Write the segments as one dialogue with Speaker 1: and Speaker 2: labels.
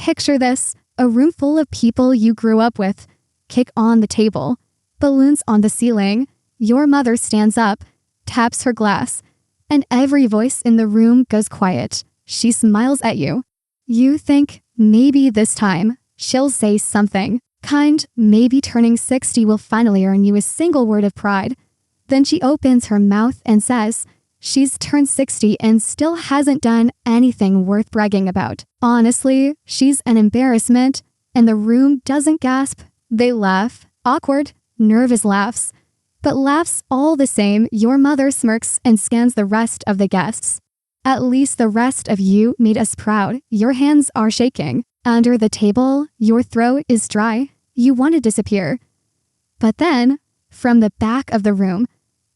Speaker 1: Picture this, a room full of people you grew up with. Kick on the table. Balloons on the ceiling. Your mother stands up, taps her glass, and every voice in the room goes quiet. She smiles at you. You think, maybe this time, she'll say something kind, maybe turning 60 will finally earn you a single word of pride. Then she opens her mouth and says, she's turned 60 and still hasn't done anything worth bragging about. Honestly, she's an embarrassment, and the room doesn't gasp. They laugh, awkward, nervous laughs. But laughs all the same. Your mother smirks and scans the rest of the guests. At least the rest of you made us proud. Your hands are shaking. Under the table, your throat is dry. You want to disappear. But then, from the back of the room,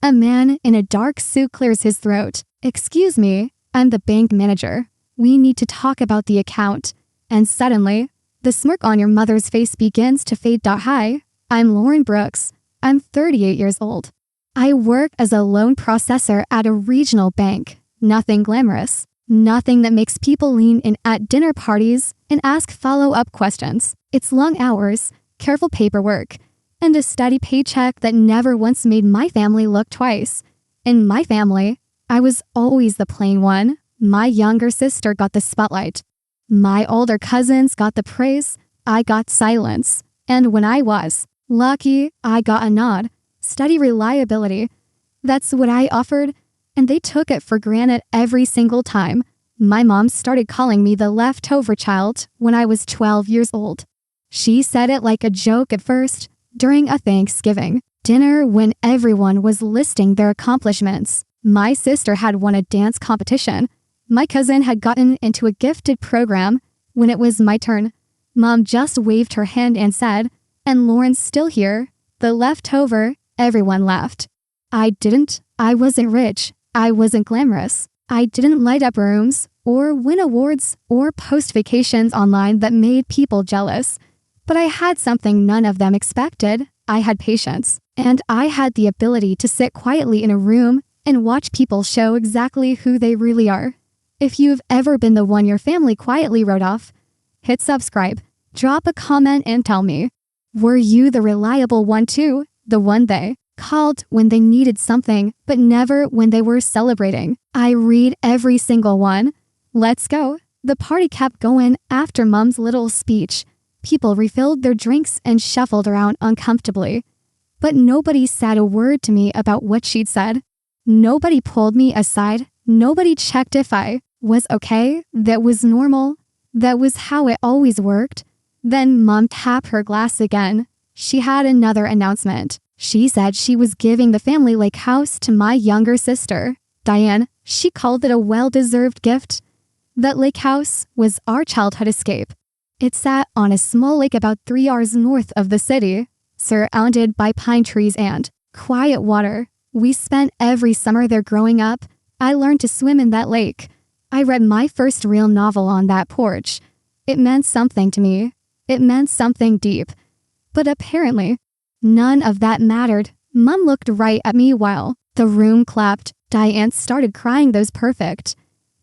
Speaker 1: a man in a dark suit clears his throat. Excuse me, I'm the bank manager. We need to talk about the account. And suddenly, the smirk on your mother's face begins to fade. Hi, I'm Lauren Brooks. I'm 38 years old. I work as a loan processor at a regional bank. Nothing glamorous. Nothing that makes people lean in at dinner parties and ask follow-up questions. It's long hours, careful paperwork, and a steady paycheck that never once made my family look twice. In my family, I was always the plain one. My younger sister got the spotlight. My older cousins got the praise. I got silence. And when I was lucky, I got a nod. Steady reliability. That's what I offered, and they took it for granted every single time. My mom started calling me the leftover child when I was 12 years old. She said it like a joke at first, during a Thanksgiving dinner when everyone was listing their accomplishments. My sister had won a dance competition. My cousin had gotten into a gifted program. When it was my turn, Mom just waved her hand and said, "And Lauren's still here, the leftover." Everyone laughed. I wasn't rich. I wasn't glamorous. I didn't light up rooms or win awards or post vacations online that made people jealous. But I had something none of them expected. I had patience, and I had the ability to sit quietly in a room and watch people show exactly who they really are. If you've ever been the one your family quietly wrote off, hit subscribe, drop a comment and tell me. Were you the reliable one too? The one they called when they needed something, but never when they were celebrating? I read every single one. Let's go. The party kept going after Mom's little speech. People refilled their drinks and shuffled around uncomfortably. But nobody said a word to me about what she'd said. Nobody pulled me aside. Nobody checked if I was okay. That was normal. That was how it always worked. Then Mom tapped her glass again. She had another announcement. She said she was giving the family lake house to my younger sister, Diane. She called it a well-deserved gift. That lake house was our childhood escape. It sat on a small lake about 3 hours north of the city, surrounded by pine trees and quiet water. We spent every summer there growing up. I learned to swim in that lake. I read my first real novel on that porch. It meant something to me. It meant something deep. But apparently, none of that mattered. Mom looked right at me while the room clapped. Diane started crying those perfect,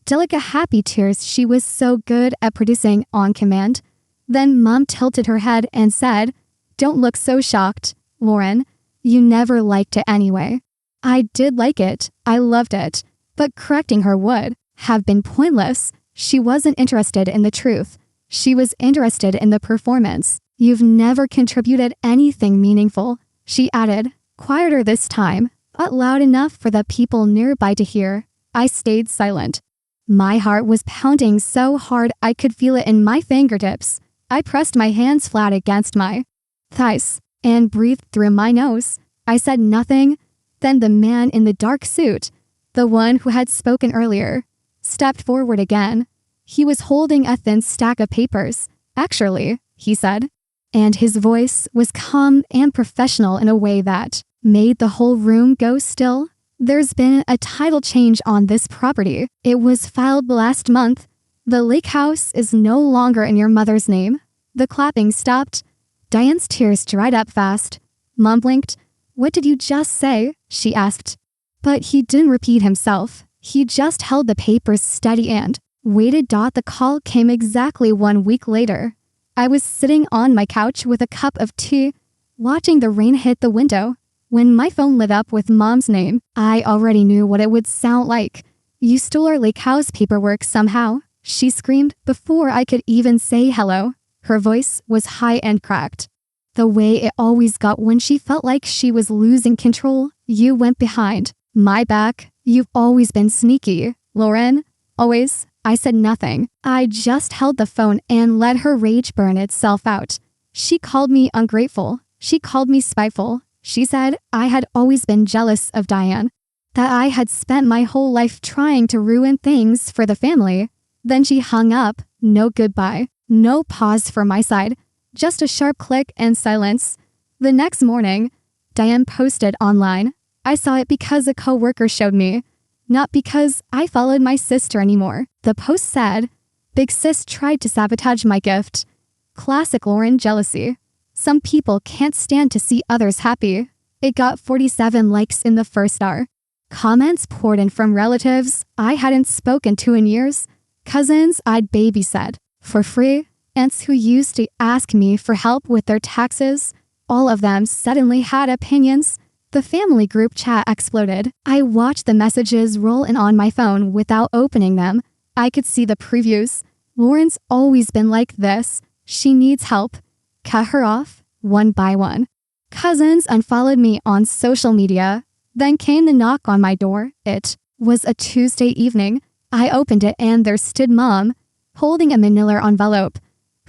Speaker 1: delicate, happy tears she was so good at producing on command. Then Mom tilted her head and said, "Don't look so shocked, Lauren. You never liked it anyway." I did like it. I loved it. But correcting her would have been pointless. She wasn't interested in the truth. She was interested in the performance. "You've never contributed anything meaningful," she added, quieter this time, but loud enough for the people nearby to hear. I stayed silent. My heart was pounding so hard I could feel it in my fingertips. I pressed my hands flat against my thighs and breathed through my nose. I said nothing. Then the man in the dark suit, the one who had spoken earlier, stepped forward again. He was holding a thin stack of papers. "Actually," he said, and his voice was calm and professional in a way that made the whole room go still. "There's been a title change on this property. It was filed last month. The lake house is no longer in your mother's name." The clapping stopped. Diane's tears dried up fast. Mom blinked. "What did you just say?" she asked. But he didn't repeat himself. He just held the papers steady and Waited. The call came exactly 1 week later. I was sitting on my couch with a cup of tea, watching the rain hit the window. When my phone lit up with Mom's name, I already knew what it would sound like. "You stole our lake house paperwork somehow," she screamed before I could even say hello. Her voice was high and cracked, the way it always got when she felt like she was losing control. "You went behind my back. You've always been sneaky, Lauren. Always." I said nothing. I just held the phone and let her rage burn itself out. She called me ungrateful. She called me spiteful. She said I had always been jealous of Diane, that I had spent my whole life trying to ruin things for the family. Then she hung up. No goodbye. No pause for my side. Just a sharp click and silence. The next morning, Diane posted online. I saw it because a coworker showed me, not because I followed my sister anymore. The post said, "Big sis tried to sabotage my gift." Classic Lauren jealousy. Some people can't stand to see others happy. It got 47 likes in the first hour. Comments poured in from relatives I hadn't spoken to in years, cousins I'd babysat for free, aunts who used to ask me for help with their taxes. All of them suddenly had opinions. The family group chat exploded. I watched the messages roll in on my phone without opening them. I could see the previews. "Lauren's always been like this. She needs help. Cut her off," one by one. Cousins unfollowed me on social media. Then came the knock on my door. It was a Tuesday evening. I opened it and there stood Mom, holding a manila envelope.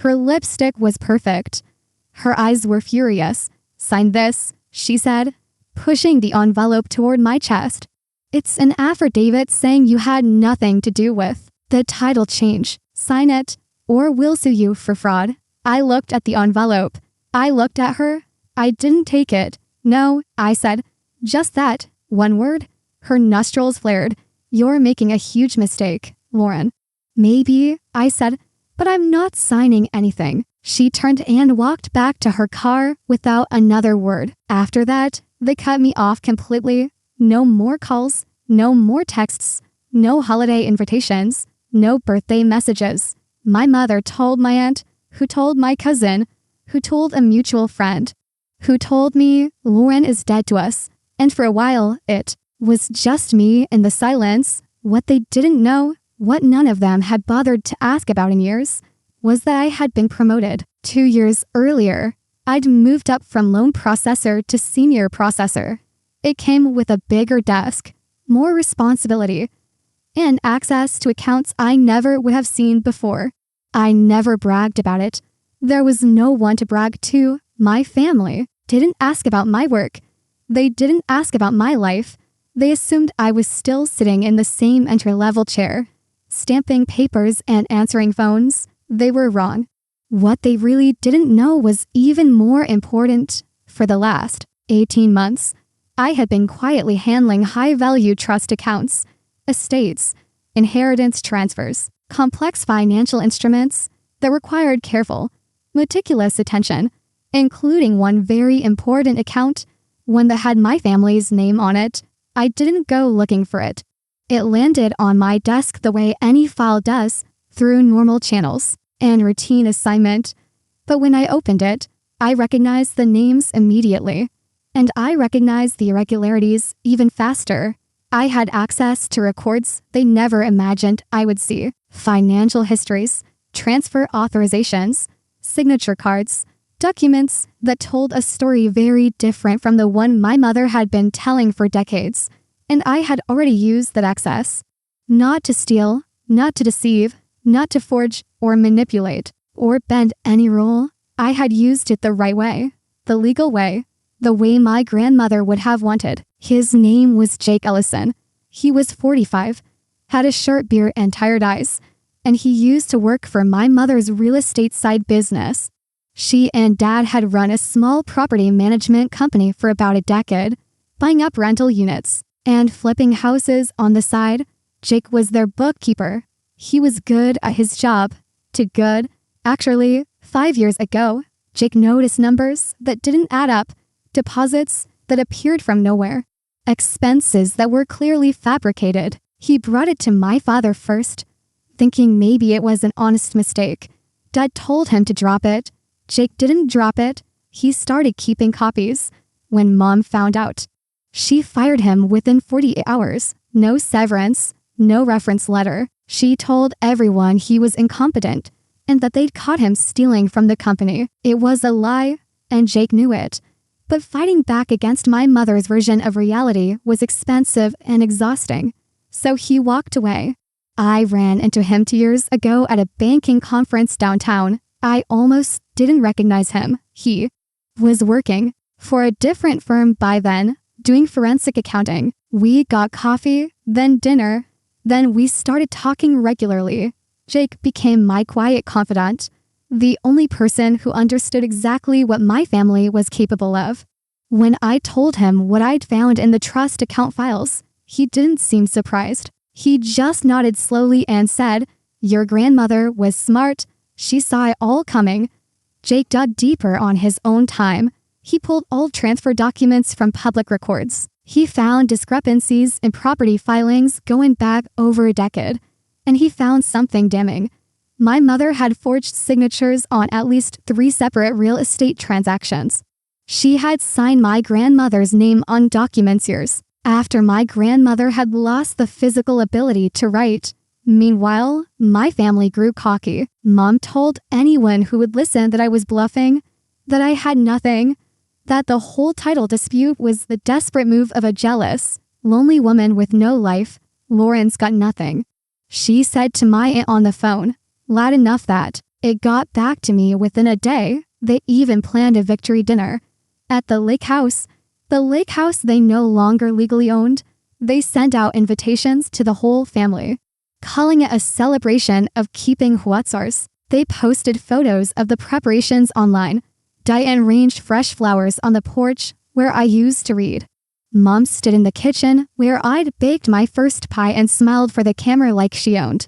Speaker 1: Her lipstick was perfect. Her eyes were furious. "Sign this," she said, pushing the envelope toward my chest. "It's an affidavit saying you had nothing to do with the title change. Sign it, or we'll sue you for fraud." I looked at the envelope. I looked at her. I didn't take it. "No," I said. "Just that, one word." Her nostrils flared. "You're making a huge mistake, Lauren." "Maybe," I said, "but I'm not signing anything." She turned and walked back to her car without another word. After that, they cut me off completely. No more calls, no more texts, no holiday invitations, no birthday messages. My mother told my aunt, who told my cousin, who told a mutual friend, who told me Lauren is dead to us. And for a while, it was just me in the silence. What they didn't know, what none of them had bothered to ask about in years, was that I had been promoted. 2 years earlier, I'd moved up from loan processor to senior processor. It came with a bigger desk, more responsibility, and access to accounts I never would have seen before. I never bragged about it. There was no one to brag to. My family didn't ask about my work. They didn't ask about my life. They assumed I was still sitting in the same entry-level chair, stamping papers and answering phones. They were wrong. What they really didn't know was even more important. For the last 18 months, I had been quietly handling high-value trust accounts, estates, inheritance transfers, complex financial instruments that required careful, meticulous attention, including one very important account, one that had my family's name on it. I didn't go looking for it. It landed on my desk the way any file does, through normal channels and routine assignment. But when I opened it, I recognized the names immediately, and I recognized the irregularities even faster. I had access to records they never imagined I would see, financial histories, transfer authorizations, signature cards, documents that told a story very different from the one my mother had been telling for decades, and I had already used that access. Not to steal, not to deceive, not to forge or manipulate or bend any rule. I had used it the right way, the legal way, the way my grandmother would have wanted. His name was Jake Ellison. He was 45, had a short beard and tired eyes, and he used to work for my mother's real estate side business. She and Dad had run a small property management company for about a decade, buying up rental units and flipping houses on the side. Jake was their bookkeeper. He was good at his job. Too good. Actually, 5 years ago, Jake noticed numbers that didn't add up, deposits that appeared from nowhere, expenses that were clearly fabricated. He brought it to my father first. thinking maybe it was an honest mistake. Dad told him to drop it. Jake didn't drop it. He started keeping copies. When Mom found out, she fired him within 48 hours. No severance, no reference letter. She told everyone he was incompetent and that they'd caught him stealing from the company. It was a lie, and Jake knew it. But fighting back against my mother's version of reality was expensive and exhausting. So he walked away. I ran into him 2 years ago at a banking conference downtown. I almost didn't recognize him. He was working for a different firm by then, doing forensic accounting. We got coffee, then dinner, then we started talking regularly. Jake became my quiet confidant, the only person who understood exactly what my family was capable of. When I told him what I'd found in the trust account files, he didn't seem surprised. He just nodded slowly and said, "Your grandmother was smart. She saw it all coming." Jake dug deeper on his own time. He pulled old transfer documents from public records. He found discrepancies in property filings going back over a decade. And he found something damning. My mother had forged signatures on at least 3 separate real estate transactions. She had signed my grandmother's name on documents years after my grandmother had lost the physical ability to write. Meanwhile, my family grew cocky. Mom told anyone who would listen that I was bluffing, that I had nothing, that the whole title dispute was the desperate move of a jealous, lonely woman with no life. Lauren's got nothing. She said to my aunt on the phone, loud enough that it got back to me within a day. They even planned a victory dinner at the lake house they no longer legally owned. They sent out invitations to the whole family, calling it a celebration of keeping what's ours. They posted photos of the preparations online. Diane arranged fresh flowers on the porch where I used to read. Mom stood in the kitchen where I'd baked my first pie and smiled for the camera like she owned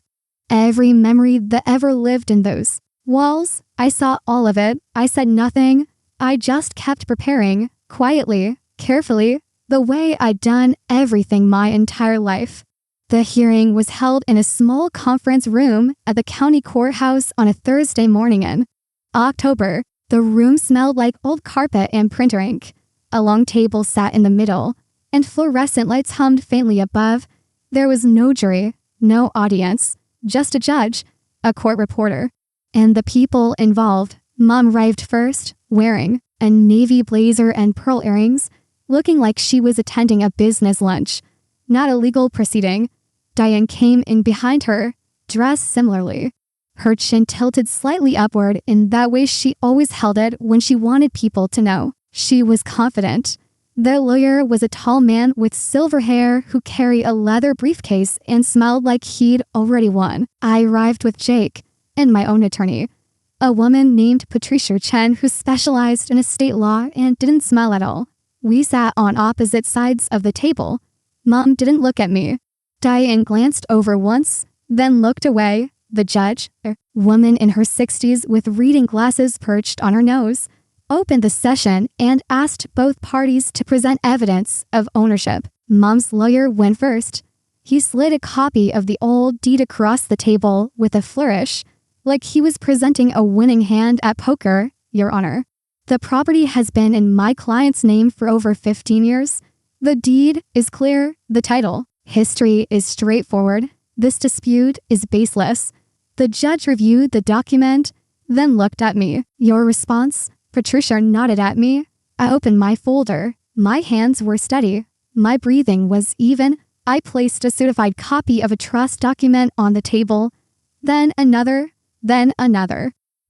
Speaker 1: every memory that ever lived in those walls. I saw all of it. I said nothing. I just kept preparing, quietly, carefully, the way I'd done everything my entire life. The hearing was held in a small conference room at the county courthouse on a Thursday morning in October. The room smelled like old carpet and printer ink. A long table sat in the middle, and fluorescent lights hummed faintly above. There was no jury, no audience, just a judge, a court reporter, and the people involved. Mom arrived first, wearing a navy blazer and pearl earrings, looking like she was attending a business lunch, not a legal proceeding. Diane came in behind her, dressed similarly. Her chin tilted slightly upward in that way she always held it when she wanted people to know. She was confident. The lawyer was a tall man with silver hair who carried a leather briefcase and smelled like he'd already won. I arrived with Jake and my own attorney, a woman named Patricia Chen who specialized in estate law and didn't smell at all. We sat on opposite sides of the table. Mom didn't look at me. Diane glanced over once, then looked away. The judge, a woman in her 60s with reading glasses perched on her nose, opened the session and asked both parties to present evidence of ownership. Mom's lawyer went first. He slid a copy of the old deed across the table with a flourish, like he was presenting a winning hand at poker. "Your Honor, the property has been in my client's name for over 15 years. The deed is clear, the title. History is straightforward. This dispute is baseless." The judge reviewed the document, then looked at me. "Your response?" Patricia nodded at me. I opened my folder. My hands were steady. My breathing was even. I placed a certified copy of a trust document on the table. Then another.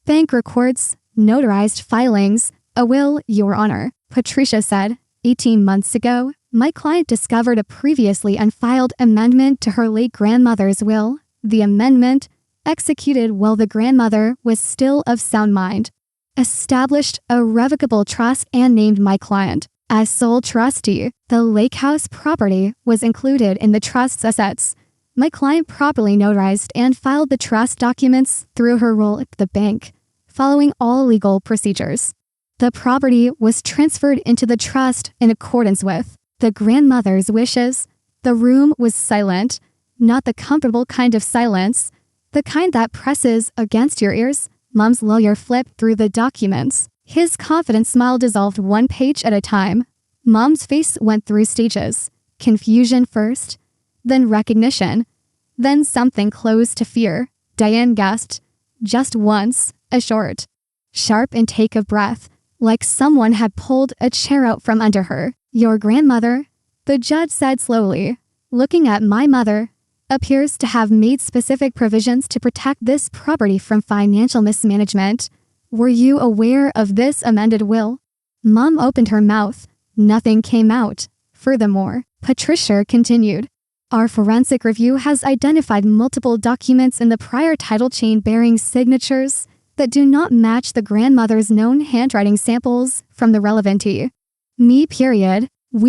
Speaker 1: Bank records, notarized filings, a will, Your Honor. Patricia said, 18 months ago, my client discovered a previously unfiled amendment to her late grandmother's will. The amendment, executed while the grandmother was still of sound mind, established a revocable trust and named my client as sole trustee. The lake house property was included in the trust's assets. My client properly notarized and filed the trust documents through her role at the bank, following all legal procedures. The property was transferred into the trust in accordance with the grandmother's wishes. The room was silent, not the comfortable kind of silence, The kind that presses against your ears. Mom's lawyer flipped through the documents. His confident smile dissolved one page at a time. Mom's face went through stages. Confusion first, then recognition, then something close to fear. Diane gasped, just once, a short, sharp intake of breath, like someone had pulled a chair out from under her. Your grandmother, the judge said slowly, looking at my mother, appears to have made specific provisions to protect this property from financial mismanagement. Were you aware of this amended will? Mom opened her mouth. Nothing came out. Furthermore, Patricia continued, our forensic review has identified multiple documents in the prior title chain bearing signatures that do not match the grandmother's known handwriting samples from the relevantee. We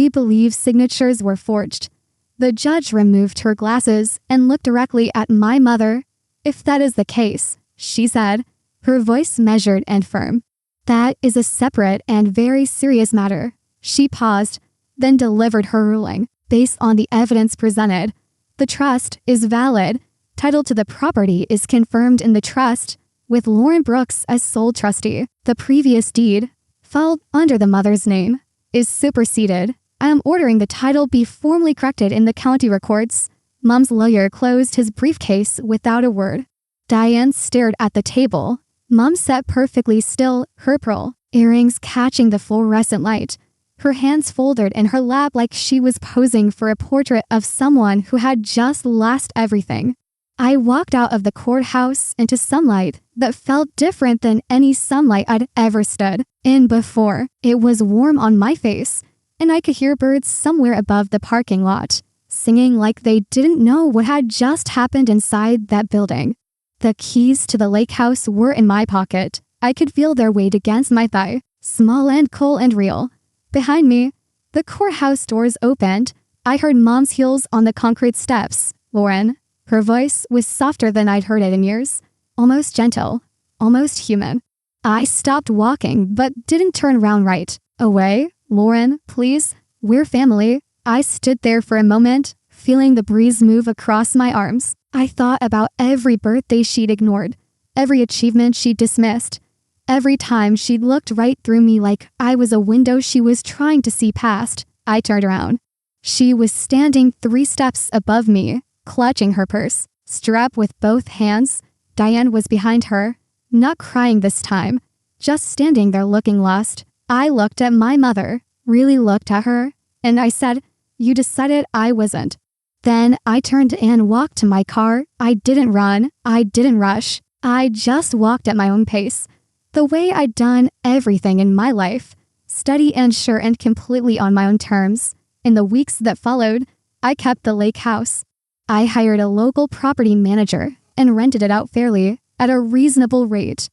Speaker 1: believe signatures were forged. The judge removed her glasses and looked directly at my mother. If that is the case, she said, her voice measured and firm, that is a separate and very serious matter. She paused, then delivered her ruling. Based on the evidence presented, the trust is valid. Title to the property is confirmed in the trust, with Lauren Brooks as sole trustee. The previous deed, filed under the mother's name, is superseded. I am ordering the title be formally corrected in the county records. Mom's lawyer closed his briefcase without a word. Diane stared at the table. Mom sat perfectly still, her pearl earrings catching the fluorescent light. Her hands folded in her lap like she was posing for a portrait of someone who had just lost everything. I walked out of the courthouse into sunlight that felt different than any sunlight I'd ever stood in before. It was warm on my face, and I could hear birds somewhere above the parking lot, singing like they didn't know what had just happened inside that building. The keys to the lake house were in my pocket. I could feel their weight against my thigh, small and cold and real. Behind me, the courthouse doors opened. I heard Mom's heels on the concrete steps. Lauren. Her voice was softer than I'd heard it in years. Almost gentle. Almost human. I stopped walking, but didn't turn round right away. Lauren, please. We're family. I stood there for a moment, feeling the breeze move across my arms. I thought about every birthday she'd ignored, every achievement she'd dismissed, every time she'd looked right through me like I was a window she was trying to see past. I turned around. She was standing 3 steps above me, clutching her purse, strapped with both hands. Diane was behind her, not crying this time, just standing there looking lost. I looked at my mother, really looked at her, and I said, you decided I wasn't. Then I turned and walked to my car. I didn't run. I didn't rush. I just walked at my own pace, the way I'd done everything in my life, steady and sure and completely on my own terms. In the weeks that followed, I kept the lake house. I hired a local property manager and rented it out fairly at a reasonable rate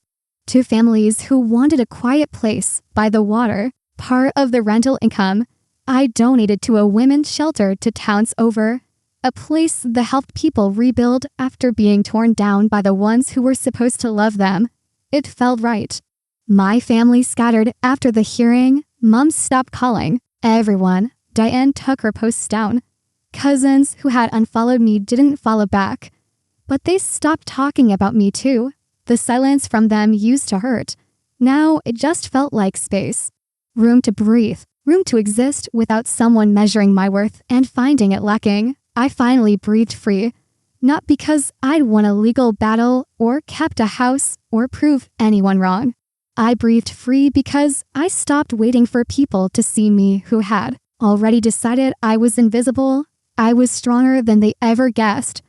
Speaker 1: to families who wanted a quiet place by the water. Part of the rental income, I donated to a women's shelter to towns over, a place that helped people rebuild after being torn down by the ones who were supposed to love them. It felt right. My family scattered after the hearing. Mom stopped calling. Everyone. Diane took her posts down. Cousins who had unfollowed me didn't follow back. But they stopped talking about me too. The silence from them used to hurt. Now it just felt like space. Room to breathe. Room to exist without someone measuring my worth and finding it lacking. I finally breathed free. Not because I'd won a legal battle or kept a house or proved anyone wrong. I breathed free because I stopped waiting for people to see me who had already decided I was invisible. I was stronger than they ever guessed,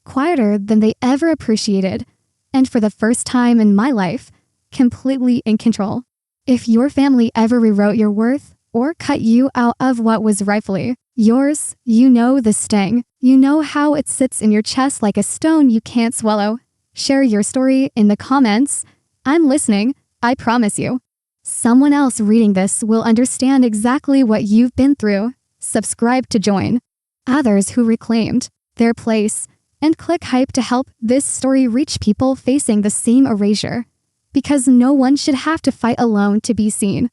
Speaker 1: quieter than they ever appreciated, and for the first time in my life, completely in control. If your family ever rewrote your worth or cut you out of what was rightfully yours, you know the sting. You know how it sits in your chest like a stone you can't swallow. Share your story in the comments. I'm listening, I promise you. Someone else reading this will understand exactly what you've been through. Subscribe to join others who reclaimed their place, and click hype to help this story reach people facing the same erasure. Because no one should have to fight alone to be seen.